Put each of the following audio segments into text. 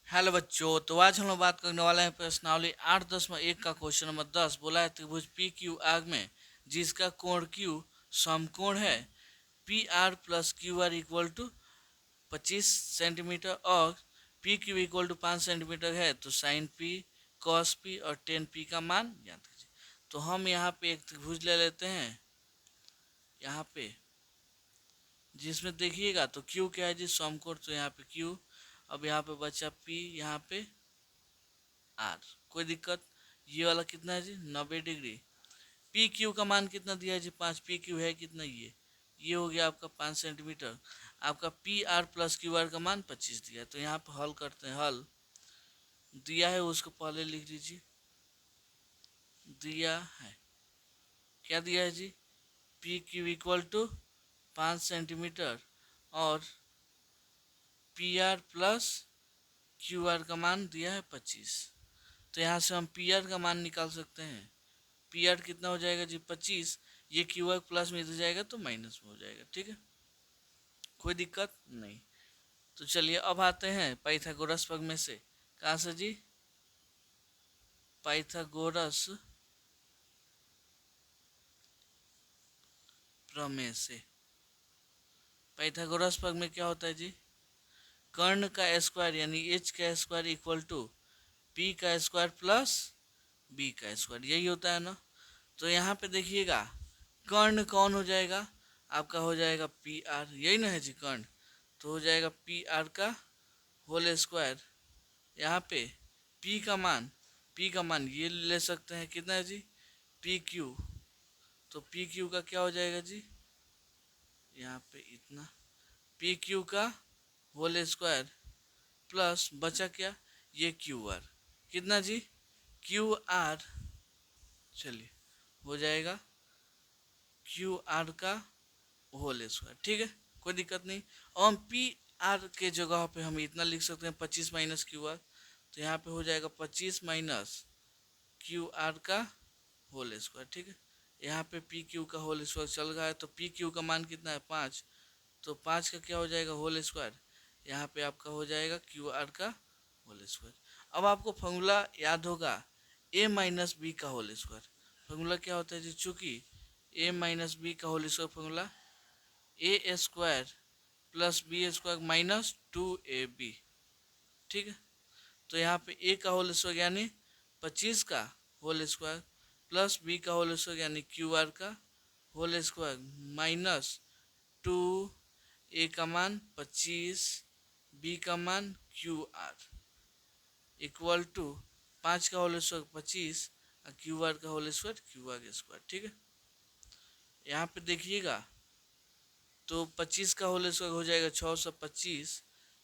Hello बच्चों, तो आज हम लोग बात करने वाले हैं प्रश्नावली 8.1 का क्वेश्चन नंबर 10। बोला है त्रिभुज पी क्यू आर में जिसका कोण क्यू समकोण है P R plus Q R equal to 25 centimetre और P Q equal to 5 centimetre है, तो साइन पी कॉस पी और टेन पी का मान ज्ञात कीजिए। तो हम यहाँ पे एक त्रिभुज ले लेते हैं यहाँ पे, जिसमें देखिएगा तो क्यू क्या है जी, समकोण। तो यहाँ पे क्यू, अब यहाँ पे बचा पी, यहाँ पे आर, कोई दिक्कत। ये वाला कितना है जी, 90 डिग्री। पी क्यू का मान कितना दिया है जी, 5। पी क्यू है कितना, ये हो गया आपका 5 सेंटीमीटर। आपका P R plus Q R का मान 25 दिया है। तो यहाँ पर हल करते हैं। हल दिया है उसको पहले लिख लीजिए। दिया है, क्या दिया है जी, P Q equal to 5 centimetre और P R plus Q R का मान दिया है 25। तो यहाँ से हम पी आर का मान निकाल सकते हैं। पी आर कितना हो जाएगा जी, 25। ये क्यू आर प्लस में इधर जाएगा तो माइनस में हो जाएगा, ठीक है, कोई दिक्कत नहीं। तो चलिए अब आते हैं पाइथागोरस प्रमेय से। कहाँ से जी, पाइथागोरस प्रमेय से। पाइथागोरस प्रमेय क्या होता है जी, कर्ण का स्क्वायर यानी एच का स्क्वायर इक्वल टू पी का स्क्वायर प्लस बी का स्क्वायर, यही होता है ना। तो यहाँ पे देखिएगा कर्ण कौन हो जाएगा, आपका हो जाएगा पी आर, यही ना है जी कर्ण। तो हो जाएगा पी आर का होल स्क्वायर। यहाँ पे पी का मान ये ले सकते हैं, कितना है जी, पी क्यू। तो पी क्यू का क्या हो जाएगा जी, यहाँ पे इतना पी क्यू का होल स्क्वायर प्लस बचा क्या, ये क्यू आर, कितना जी, क्यू आर। चलिए हो जाएगा क्यू आर का होल स्क्वायर, ठीक है, कोई दिक्कत नहीं। और हम पी आर के जगह पे हम इतना लिख सकते हैं 25 माइनस क्यू आर। तो यहाँ पे हो जाएगा 25 माइनस क्यू आर का होल स्क्वायर, ठीक है। यहाँ पे पी क्यू का होल स्क्वायर चल रहा है, तो पी क्यू का मान कितना है, 5। तो 5 का क्या हो जाएगा, होल स्क्वायर। यहाँ पे आपका हो जाएगा क्यू आर का होल स्क्वायर। अब आपको फॉर्मूला याद होगा, ए माइनस बी का होल स्क्वायर। फॉर्मूला क्या होता है जी, चूँकि ए माइनस बी का whole square formula A square plus B square minus 2ab, ठीक है। तो यहाँ पे ए का होल स्क्वायर यानी 25 का होल स्क्वायर प्लस बी का होल स्क्वायर यानी क्यू आर का होल स्क्वायर माइनस 2, ए का मान 25, बी का मान क्यू आर इक्वल टू 5 का होल स्क्वायर 25 और क्यू आर का whole square Q R square, ठीक है। यहाँ पे देखिएगा तो 25 का होल स्क्वायर हो जाएगा 625।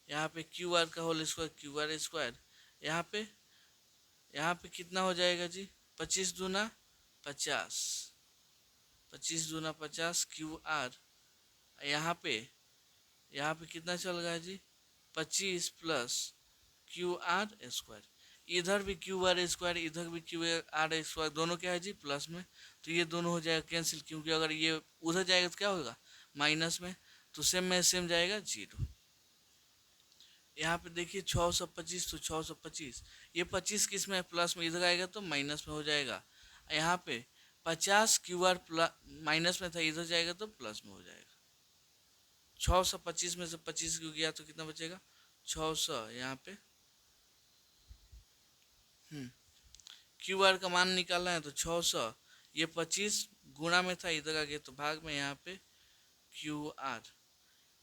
यहाँ पे क्यू आर का whole square Q R square, यहाँ पे कितना हो जाएगा जी, 25 दूना 50, 25 दूना 50 क्यू आर। यहाँ पे कितना चल रहा है जी, 25 प्लस क्यू आर स्क्वायर। इधर भी क्यू आर स्क्वायर, इधर भी क्यू आर स्क्वायर, दोनों क्या है जी, प्लस में। तो ये दोनों हो जाएगा कैंसिल, क्योंकि अगर ये उधर जाएगा तो क्या होगा, माइनस में। तो सेम में सेम जाएगा 0। यहाँ पे देखिए 625, तो 625 ये 25 किस में है, प्लस में, इधर आएगा तो माइनस में हो जाएगा। यहाँ पे 50 क्यू आर माइनस में था, इधर जाएगा तो प्लस में हो जाएगा। 625 में से 25 क्यों गया तो कितना बचेगा, 600। यहाँ पे क्यू आर का मान निकालना है तो 600, ये 25 गुणा में था, इधर आ गया तो भाग में। यहाँ पे क्यू आर,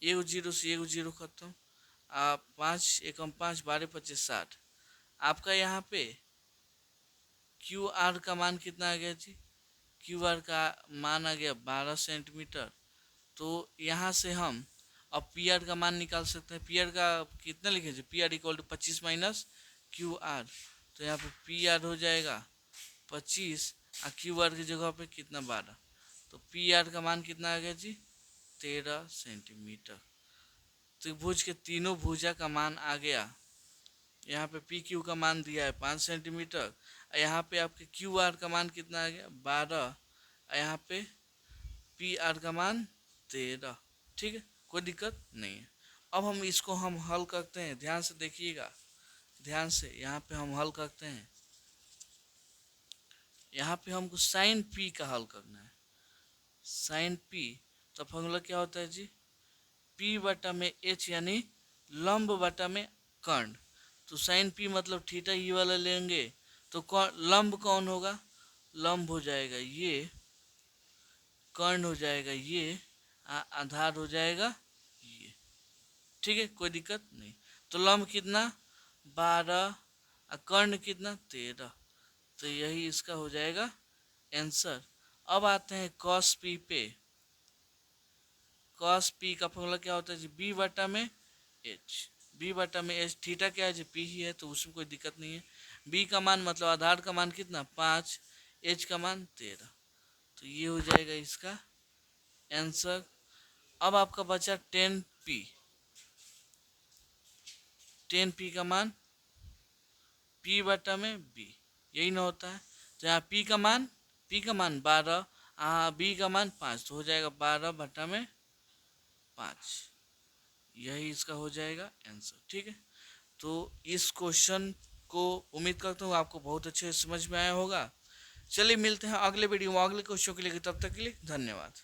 एक जीरो से एक जीरो खत्म, आप 5 एकम 5 12 25 60। आपका यहाँ पे क्यू आर का मान कितना आ गया जी, क्यू आर का मान आ गया 12 सेंटीमीटर। तो यहाँ से हम अब पी आर का मान निकाल सकते हैं। पी आर का कितना लिखे जी, P R equal to 25 minus Q R. तो यहाँ पे पी आर हो जाएगा 25 और क्यू आर की जगह पे कितना 12। तो पी आर का मान कितना आ गया जी, 13 सेंटीमीटर। त्रिभुज के तीनों भुजा का मान आ गया। यहाँ पे पी क्यू का मान दिया है 5 सेंटीमीटर, यहाँ पे आपके क्यू आर का मान कितना आ गया 12, यहाँ पे पी आर का मान 13, ठीक है, कोई दिक्कत नहीं है। अब हम इसको हम हल करते हैं, ध्यान से देखिएगा। ध्यान से यहाँ पे हम हल करते हैं। यहाँ पे हमको साइन पी का हल करना है। साइन पी तो फॉर्मूला क्या होता है जी, पी बटा में एच यानी लंब बटा में कर्ण। तो साइन पी मतलब थीटा ये वाला लेंगे तो लंब कौन होगा, लंब हो जाएगा ये, कर्ण हो जाएगा ये, आधार हो जाएगा ये। ठीक है, कोई दिक्कत नहीं। तो लंब कितना 12 और कर्ण कितना 13, तो यही इसका हो जाएगा आंसर। अब आते हैं कॉस पी पे। कॉस पी का फॉर्मूला क्या होता है जी, बी बटा में एच। बी बटा में एच, थीटा क्या है जी, पी ही है तो उसमें कोई दिक्कत नहीं है। बी का मान मतलब आधार का मान कितना 5, एच का मान 13, तो ये हो जाएगा इसका आंसर। अब आपका बचा 10p। 10p का मान p बटा में b, यही ना होता है। तो यहाँ p का मान 12, b का मान 5, तो हो जाएगा 12 बटा में 5, यही इसका हो जाएगा आंसर। ठीक है, तो इस क्वेश्चन को उम्मीद करता हूँ आपको बहुत अच्छे से समझ में आया होगा। चलिए मिलते हैं अगले वीडियो में अगले क्वेश्चन के लिए, तब तक के लिए धन्यवाद।